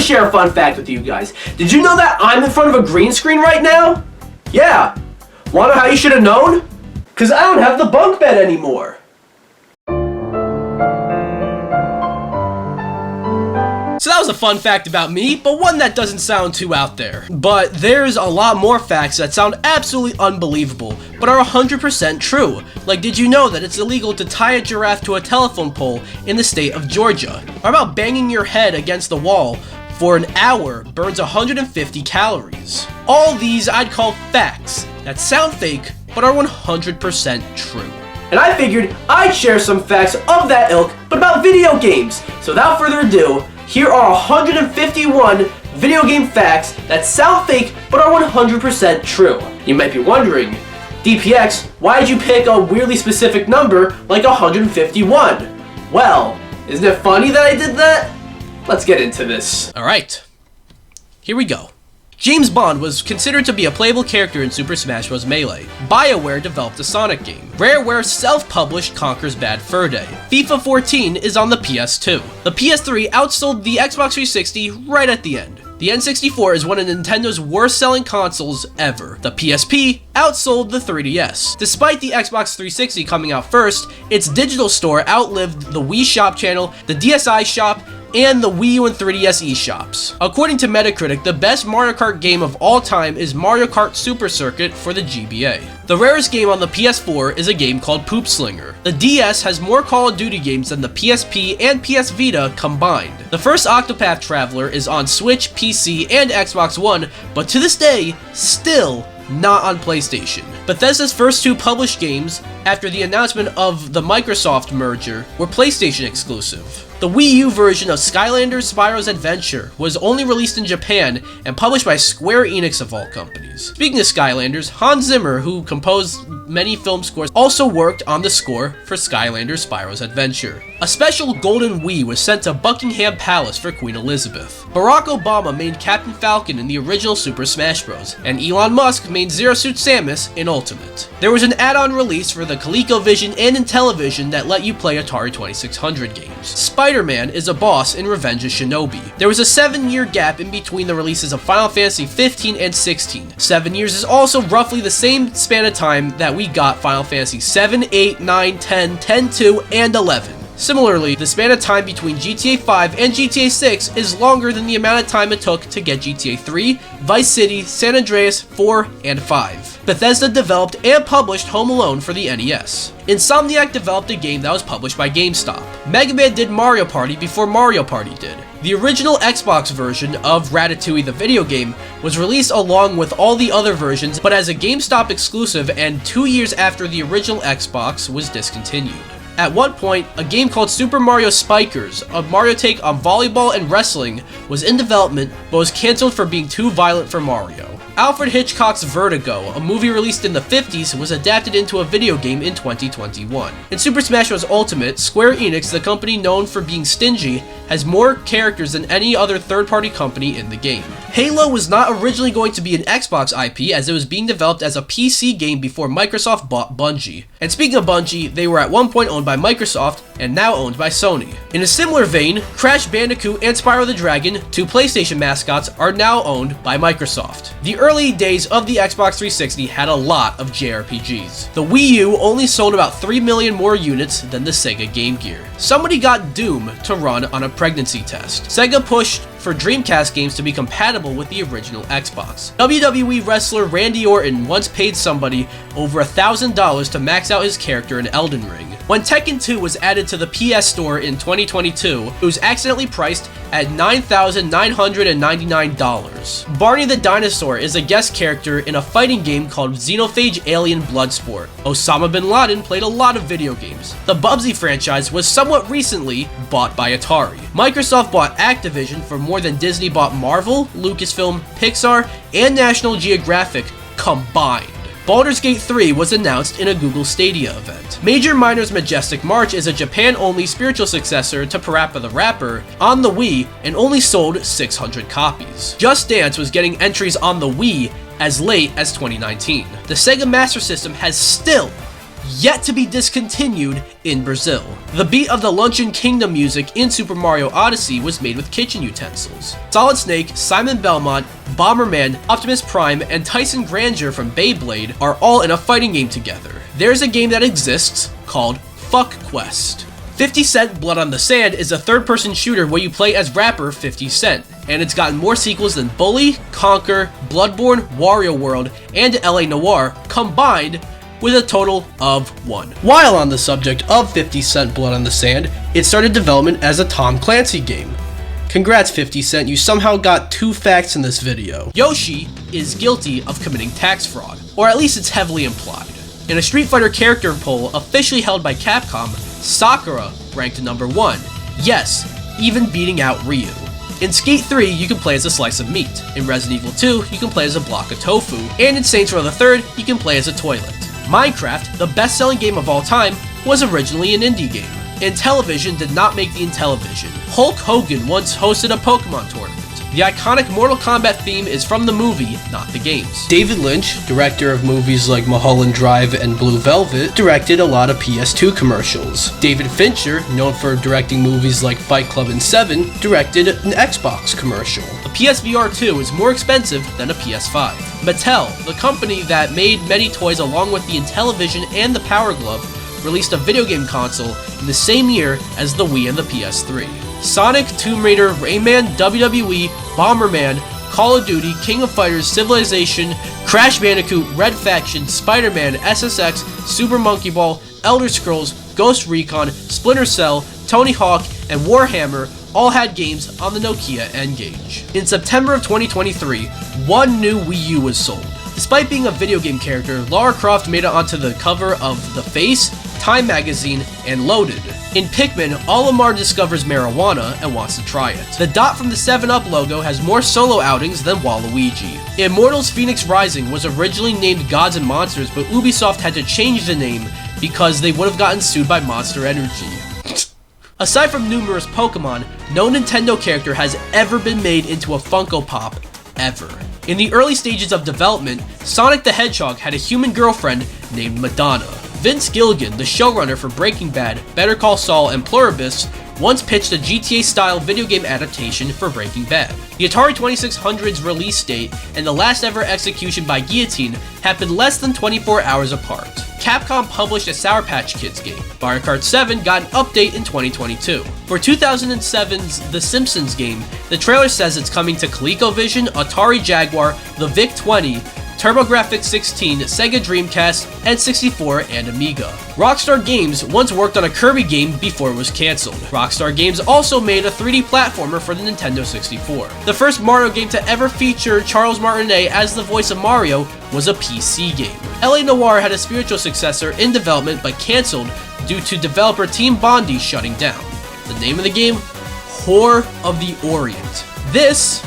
share a fun fact with you guys. Did you know that I'm in front of a green screen right now? Yeah. Wanna know how you should have known? Cause I don't have the bunk bed anymore. So that was a fun fact about me, but one that doesn't sound too out there. But there's a lot more facts that sound absolutely unbelievable, but are 100% true. Like, did you know that it's illegal to tie a giraffe to a telephone pole in the state of Georgia? Or about banging your head against the wall for an hour burns 150 calories? All these I'd call facts that sound fake, but are 100% true. And I figured I'd share some facts of that ilk, but about video games. So without further ado, here are 151 video game facts that sound fake but are 100% true. You might be wondering, DPX, why did you pick a weirdly specific number like 151? Well, isn't it funny that I did that? Let's get into this. Alright, here we go. James Bond was considered to be a playable character in Super Smash Bros. Melee. BioWare developed a Sonic game. Rareware self-published Conker's Bad Fur Day. FIFA 14 is on the PS2. The PS3 outsold the Xbox 360 right at the end. The N64 is one of Nintendo's worst-selling consoles ever. The PSP outsold the 3DS. Despite the Xbox 360 coming out first, its digital store outlived the Wii Shop channel, the DSi Shop, and the Wii U and 3DS eShops. According to Metacritic, the best Mario Kart game of all time is Mario Kart Super Circuit for the GBA. The rarest game on the PS4 is a game called Poop Slinger. The DS has more Call of Duty games than the PSP and PS Vita combined. The first Octopath Traveler is on Switch, PC, and Xbox One, but to this day, still not on PlayStation. Bethesda's first two published games, after the announcement of the Microsoft merger, were PlayStation exclusive. The Wii U version of Skylanders Spyro's Adventure was only released in Japan and published by Square Enix of all companies. Speaking of Skylanders, Hans Zimmer, who composed many film scores, also worked on the score for Skylanders Spyro's Adventure. A special golden Wii was sent to Buckingham Palace for Queen Elizabeth. Barack Obama made Captain Falcon in the original Super Smash Bros., and Elon Musk made Zero Suit Samus in Ultimate. There was an add-on release for the ColecoVision and Intellivision that let you play Atari 2600 games. Spider-Man is a boss in Revenge of Shinobi. There was a 7-year gap in between the releases of Final Fantasy 15 and 16. 7 years is also roughly the same span of time that we got Final Fantasy 7, 8, 9, 10, 10-2, and 11. Similarly, the span of time between GTA 5 and GTA 6 is longer than the amount of time it took to get GTA 3, Vice City, San Andreas, 4, and 5. Bethesda developed and published Home Alone for the NES. Insomniac developed a game that was published by GameStop. Mega Man did Mario Party before Mario Party did. The original Xbox version of Ratatouille the video game was released along with all the other versions, but as a GameStop exclusive and 2 years after the original Xbox was discontinued. At one point, a game called Super Mario Spikers, a Mario take on volleyball and wrestling, was in development but was cancelled for being too violent for Mario. Alfred Hitchcock's Vertigo, a movie released in the 50s, was adapted into a video game in 2021. In Super Smash Bros. Ultimate, Square Enix, the company known for being stingy, has more characters than any other third-party company in the game. Halo was not originally going to be an Xbox IP as it was being developed as a PC game before Microsoft bought Bungie. And speaking of Bungie, they were at one point owned by Microsoft and now owned by Sony. In a similar vein, Crash Bandicoot and Spyro the Dragon, two PlayStation mascots, are now owned by Microsoft. The early days of the Xbox 360 had a lot of JRPGs. The Wii U only sold about 3 million more units than the Sega Game Gear. Somebody got Doom to run on a pregnancy test. Sega pushed for Dreamcast games to be compatible with the original Xbox. WWE wrestler Randy Orton once paid somebody over $1,000 to max out his character in Elden Ring. When Tekken 2 was added to the PS Store in 2022, it was accidentally priced at $9,999. Barney the Dinosaur is a guest character in a fighting game called Xenophage Alien Bloodsport. Osama bin Laden played a lot of video games. The Bubsy franchise was somewhat recently bought by Atari. Microsoft bought Activision for more than Disney bought Marvel, Lucasfilm, Pixar, and National Geographic combined. Baldur's Gate 3 was announced in a Google Stadia event. Major Miner's Majestic March is a Japan-only spiritual successor to Parappa the Rapper on the Wii and only sold 600 copies. Just Dance was getting entries on the Wii as late as 2019. The Sega Master System has still yet to be discontinued in Brazil. The beat of the Luncheon Kingdom music in Super Mario Odyssey was made with kitchen utensils. Solid Snake, Simon Belmont, Bomberman, Optimus Prime, and Tyson Granger from Beyblade are all in a fighting game together. There's a game that exists called Fuck Quest. 50 Cent Blood on the Sand is a third-person shooter where you play as rapper 50 Cent, and it's gotten more sequels than Bully, Conquer, Bloodborne, Wario World, and LA Noire combined, with a total of 1. While on the subject of 50 Cent Blood on the Sand, it started development as a Tom Clancy game. Congrats 50 Cent, you somehow got 2 facts in this video. Yoshi is guilty of committing tax fraud, or at least it's heavily implied. In a Street Fighter character poll officially held by Capcom, Sakura ranked number 1, yes, even beating out Ryu. In Skate 3, you can play as a slice of meat. In Resident Evil 2, you can play as a block of tofu. And in Saints Row the Third, you can play as a toilet. Minecraft, the best-selling game of all time, was originally an indie game. Intellivision did not make the Intellivision. Hulk Hogan once hosted a Pokemon tournament. The iconic Mortal Kombat theme is from the movie, not the games. David Lynch, director of movies like Mulholland Drive and Blue Velvet, directed a lot of PS2 commercials. David Fincher, known for directing movies like Fight Club and Seven, directed an Xbox commercial. A PSVR 2 is more expensive than a PS5. Mattel, the company that made many toys along with the Intellivision and the Power Glove, released a video game console in the same year as the Wii and the PS3. Sonic, Tomb Raider, Rayman, WWE, Bomberman, Call of Duty, King of Fighters, Civilization, Crash Bandicoot, Red Faction, Spider-Man, SSX, Super Monkey Ball, Elder Scrolls, Ghost Recon, Splinter Cell, Tony Hawk, and Warhammer all had games on the Nokia N-Gage. In September of 2023, one new Wii U was sold. Despite being a video game character, Lara Croft made it onto the cover of The Face, Time Magazine, and Loaded. In Pikmin, Olimar discovers marijuana and wants to try it. The dot from the 7-Up logo has more solo outings than Waluigi. Immortals Phoenix Rising was originally named Gods and Monsters, but Ubisoft had to change the name because they would have gotten sued by Monster Energy. Aside from numerous Pokemon, no Nintendo character has ever been made into a Funko Pop, ever. In the early stages of development, Sonic the Hedgehog had a human girlfriend named Madonna. Vince Gilligan, the showrunner for Breaking Bad, Better Call Saul, and Pluribus, once pitched a GTA-style video game adaptation for Breaking Bad. The Atari 2600's release date and the last ever execution by guillotine happened less than 24 hours apart. Capcom published a Sour Patch Kids game. Mario Kart 7 got an update in 2022. For 2007's The Simpsons game, the trailer says it's coming to ColecoVision, Atari Jaguar, the VIC-20, TurboGrafx-16, Sega Dreamcast, N64, and Amiga. Rockstar Games once worked on a Kirby game before it was cancelled. Rockstar Games also made a 3D platformer for the Nintendo 64. The first Mario game to ever feature Charles Martinet as the voice of Mario was a PC game. LA Noire had a spiritual successor in development but cancelled due to developer Team Bondi shutting down. The name of the game? Whore of the Orient. This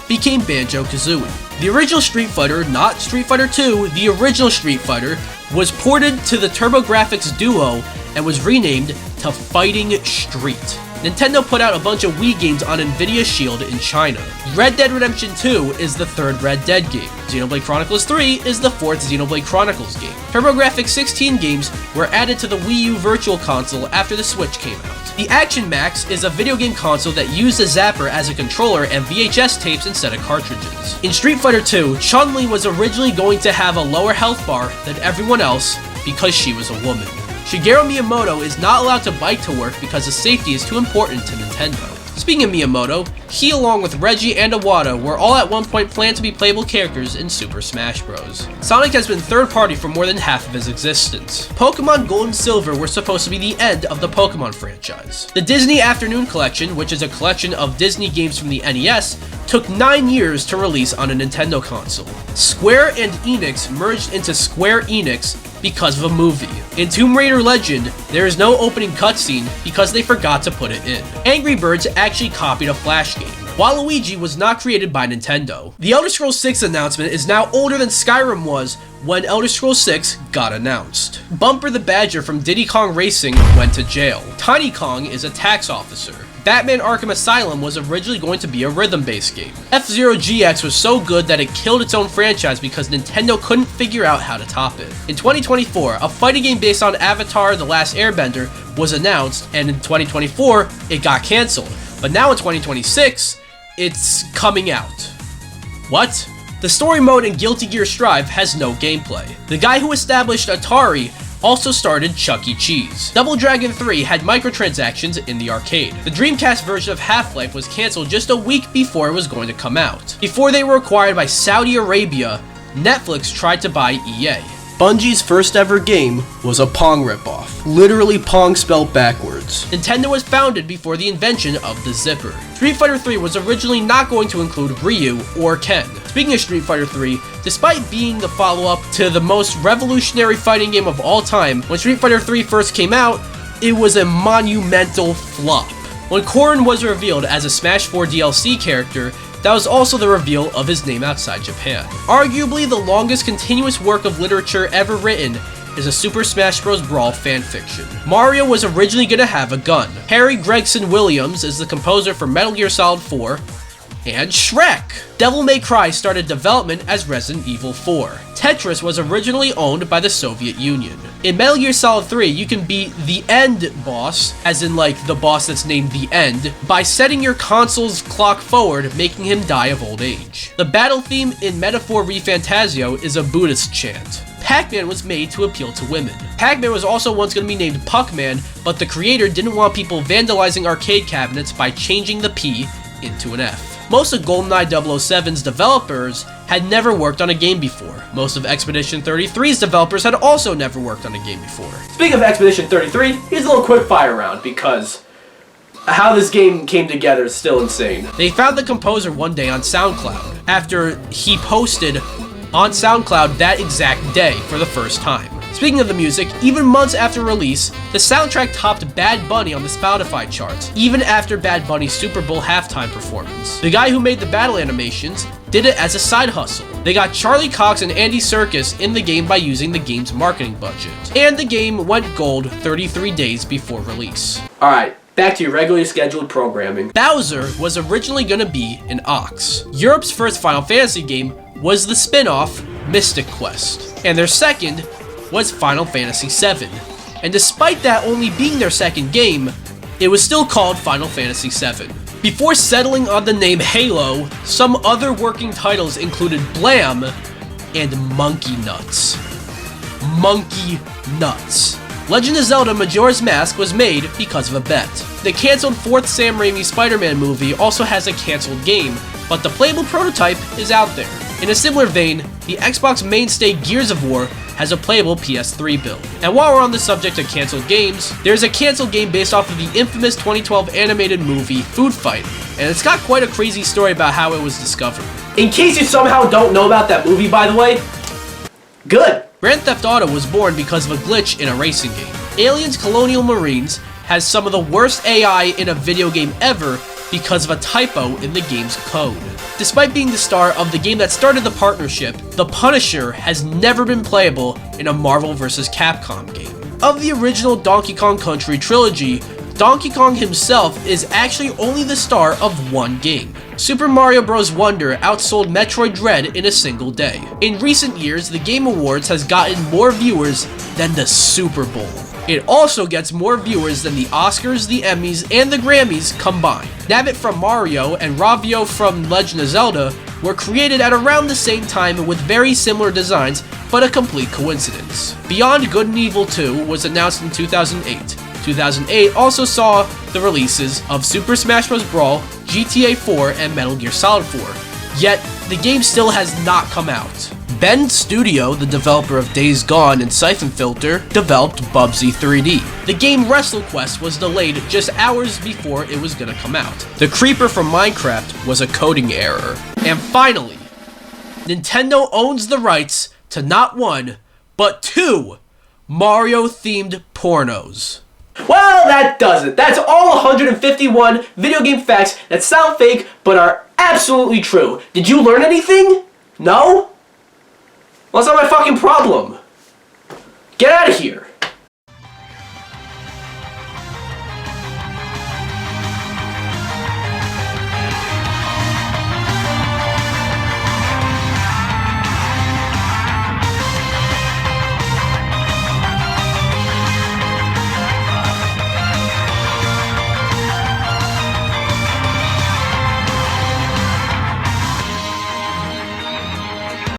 became Banjo-Kazooie. The original Street Fighter, not Street Fighter 2, the original Street Fighter, was ported to the TurboGrafx Duo and was renamed to Fighting Street. Nintendo put out a bunch of Wii games on Nvidia Shield in China. Red Dead Redemption 2 is the third Red Dead game. Xenoblade Chronicles 3 is the fourth Xenoblade Chronicles game. TurboGrafx-16 games were added to the Wii U Virtual Console after the Switch came out. The Action Max is a video game console that used a zapper as a controller and VHS tapes instead of cartridges. In Street Fighter 2, Chun-Li was originally going to have a lower health bar than everyone else because she was a woman. Shigeru Miyamoto is not allowed to bike to work because the safety is too important to Nintendo. Speaking of Miyamoto, he along with Reggie and Iwata were all at one point planned to be playable characters in Super Smash Bros. Sonic has been third party for more than half of his existence. Pokemon Gold and Silver were supposed to be the end of the Pokemon franchise. The Disney Afternoon Collection, which is a collection of Disney games from the NES, took 9 years to release on a Nintendo console. Square and Enix merged into Square Enix because of a movie. In Tomb Raider Legend, there is no opening cutscene because they forgot to put it in. Angry Birds actually copied a Flash game. Waluigi was not created by Nintendo. The Elder Scrolls 6 announcement is now older than Skyrim was when Elder Scrolls 6 got announced. Bumper the Badger from Diddy Kong Racing went to jail. Tiny Kong is a tax officer. Batman Arkham Asylum was originally going to be a rhythm-based game. F-Zero GX was so good that it killed its own franchise because Nintendo couldn't figure out how to top it. In 2024, a fighting game based on Avatar: The Last Airbender was announced, and in 2024, it got cancelled. But now in 2026, it's coming out. What? The story mode in Guilty Gear Strive has no gameplay. The guy who established Atari also started Chuck E. Cheese. Double Dragon 3 had microtransactions in the arcade. The Dreamcast version of Half-Life was cancelled just a week before it was going to come out. Before they were acquired by Saudi Arabia, Netflix tried to buy EA. Bungie's first ever game was a Pong ripoff. Literally Pong spelled backwards. Nintendo was founded before the invention of the zipper. Street Fighter 3 was originally not going to include Ryu or Ken. Speaking of Street Fighter 3, despite being the follow-up to the most revolutionary fighting game of all time, when Street Fighter 3 first came out, it was a monumental flop. When Corrin was revealed as a Smash 4 DLC character, that was also the reveal of his name outside Japan. Arguably the longest continuous work of literature ever written is a Super Smash Bros. Brawl fanfiction. Mario was originally going to have a gun. Harry Gregson Williams is the composer for Metal Gear Solid 4, and Shrek. Devil May Cry started development as Resident Evil 4. Tetris was originally owned by the Soviet Union. In Metal Gear Solid 3, you can beat the End boss, as in like the boss that's named the End, by setting your console's clock forward, making him die of old age. The battle theme in Metaphor ReFantazio is a Buddhist chant. Pac-Man was made to appeal to women. Pac-Man was also once going to be named Puck-Man, but the creator didn't want people vandalizing arcade cabinets by changing the P into an F. Most of GoldenEye 007's developers had never worked on a game before. Most of Expedition 33's developers had also never worked on a game before. Speaking of Expedition 33, here's a little quick fire round because how this game came together is still insane. They found the composer one day on SoundCloud after he posted on SoundCloud that exact day for the first time. Speaking of the music, even months after release, the soundtrack topped Bad Bunny on the Spotify charts, even after Bad Bunny's Super Bowl halftime performance. The guy who made the battle animations did it as a side hustle. They got Charlie Cox and Andy Serkis in the game by using the game's marketing budget. And the game went gold 33 days before release. Alright, back to your regularly scheduled programming. Bowser was originally going to be an ox. Europe's first Final Fantasy game was the spin-off Mystic Quest, and their second was Final Fantasy VII. And despite that only being their second game, it was still called Final Fantasy VII. Before settling on the name Halo, some other working titles included Blam and Monkey Nuts. Monkey Nuts. Legend of Zelda Majora's Mask was made because of a bet. The cancelled fourth Sam Raimi Spider-Man movie also has a cancelled game, but the playable prototype is out there. In a similar vein, the Xbox mainstay Gears of War has a playable PS3 build. And while we're on the subject of cancelled games, there's a cancelled game based off of the infamous 2012 animated movie Food Fight, and it's got quite a crazy story about how it was discovered. In case you somehow don't know about that movie, by the way, good! Grand Theft Auto was born because of a glitch in a racing game. Aliens Colonial Marines has some of the worst AI in a video game ever because of a typo in the game's code. Despite being the star of the game that started the partnership, The Punisher has never been playable in a Marvel vs. Capcom game. Of the original Donkey Kong Country trilogy, Donkey Kong himself is actually only the star of one game. Super Mario Bros. Wonder outsold Metroid Dread in a single day. In recent years, the Game Awards has gotten more viewers than the Super Bowl. It also gets more viewers than the Oscars, the Emmys, and the Grammys combined. Nabbit from Mario and Ravio from Legend of Zelda were created at around the same time with very similar designs, but a complete coincidence. Beyond Good and Evil 2 was announced in 2008. 2008 also saw the releases of Super Smash Bros. Brawl, GTA 4, and Metal Gear Solid 4. Yet, the game still has not come out. Bend Studio, the developer of Days Gone and Siphon Filter, developed Bubsy 3D. The game WrestleQuest was delayed just hours before it was gonna come out. The Creeper from Minecraft was a coding error. And finally, Nintendo owns the rights to not one, but two Mario-themed pornos. Well, that does it. That's all 151 video game facts that sound fake but are absolutely true. Did you learn anything? No? Well, that's not my fucking problem. Get out of here.